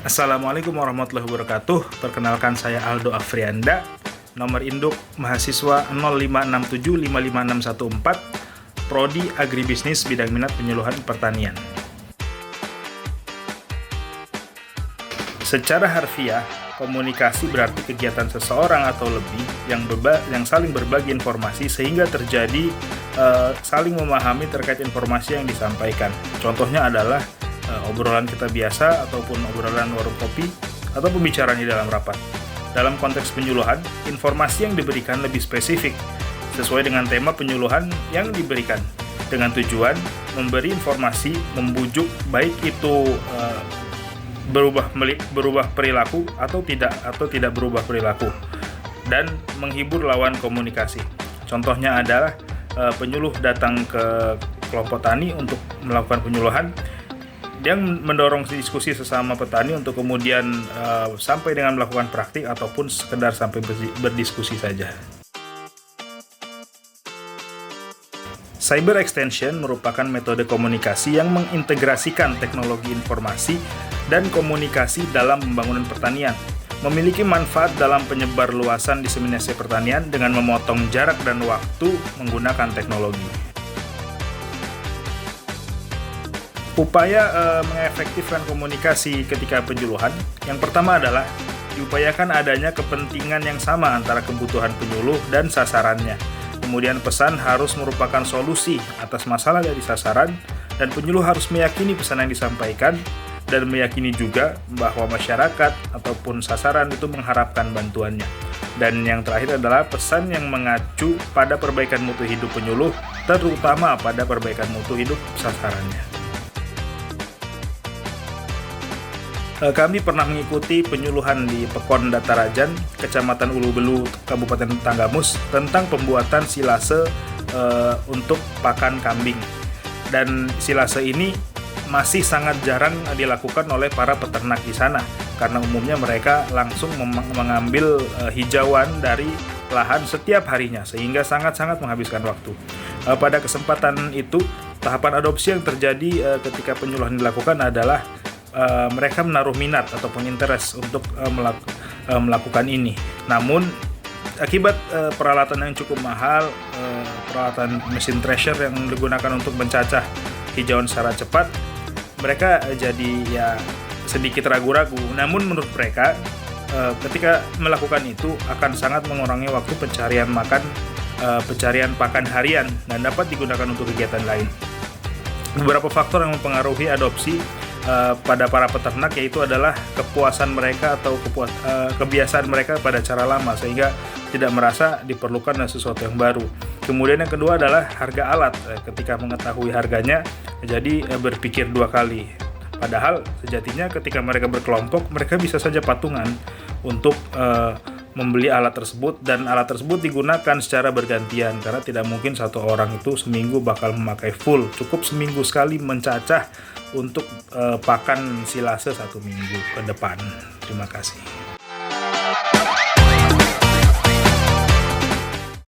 Assalamualaikum warahmatullahi wabarakatuh. Perkenalkan, saya Aldo Afrianda. Nomor induk mahasiswa 056755614, Prodi Agribisnis bidang minat penyuluhan pertanian. Secara harfiah, komunikasi berarti kegiatan seseorang atau lebih yang saling berbagi informasi sehingga terjadi saling memahami terkait informasi yang disampaikan. Contohnya adalah obrolan kita biasa ataupun obrolan warung kopi atau pembicaraan di dalam rapat. Dalam konteks penyuluhan, informasi yang diberikan lebih spesifik sesuai dengan tema penyuluhan yang diberikan dengan tujuan memberi informasi, membujuk baik itu berubah perilaku atau tidak berubah perilaku, dan menghibur lawan komunikasi. Contohnya adalah penyuluh datang ke kelompok tani untuk melakukan penyuluhan yang mendorong diskusi sesama petani untuk kemudian sampai dengan melakukan praktik ataupun sekedar sampai berdiskusi saja. Cyber extension merupakan metode komunikasi yang mengintegrasikan teknologi informasi dan komunikasi dalam pembangunan pertanian, memiliki manfaat dalam penyebar luasan diseminasi pertanian dengan memotong jarak dan waktu menggunakan teknologi. Upaya mengefektifkan komunikasi ketika penyuluhan, yang pertama adalah diupayakan adanya kepentingan yang sama antara kebutuhan penyuluh dan sasarannya. Kemudian pesan harus merupakan solusi atas masalah dari sasaran, dan penyuluh harus meyakini pesan yang disampaikan dan meyakini juga bahwa masyarakat ataupun sasaran itu mengharapkan bantuannya. Dan yang terakhir adalah pesan yang mengacu pada perbaikan mutu hidup penyuluh, terutama pada perbaikan mutu hidup sasarannya. Kami pernah mengikuti penyuluhan di Pekon Datarajan, Kecamatan Ulu Belu, Kabupaten Tanggamus, tentang pembuatan silase untuk pakan kambing. Dan silase ini masih sangat jarang dilakukan oleh para peternak di sana, karena umumnya mereka langsung mengambil hijauan dari lahan setiap harinya, sehingga sangat-sangat menghabiskan waktu. Pada kesempatan itu, tahapan adopsi yang terjadi ketika penyuluhan dilakukan adalah mereka menaruh minat ataupun interest untuk melakukan ini. Namun akibat peralatan yang cukup mahal, peralatan mesin thresher yang digunakan untuk mencacah hijauan secara cepat, mereka jadi sedikit ragu-ragu. Namun menurut mereka, ketika melakukan itu akan sangat mengurangi waktu pencarian pakan harian dan dapat digunakan untuk kegiatan lain. Beberapa faktor yang mempengaruhi adopsi pada para peternak yaitu adalah kepuasan mereka atau kebiasaan mereka pada cara lama, sehingga tidak merasa diperlukan sesuatu yang baru. Kemudian yang kedua adalah harga alat. Ketika mengetahui harganya, jadi berpikir dua kali. Padahal sejatinya ketika mereka berkelompok, mereka bisa saja patungan untuk membeli alat tersebut, dan alat tersebut digunakan secara bergantian karena tidak mungkin satu orang itu seminggu bakal memakai full. Cukup seminggu sekali mencacah untuk pakan silase 1 minggu ke depan. Terima kasih.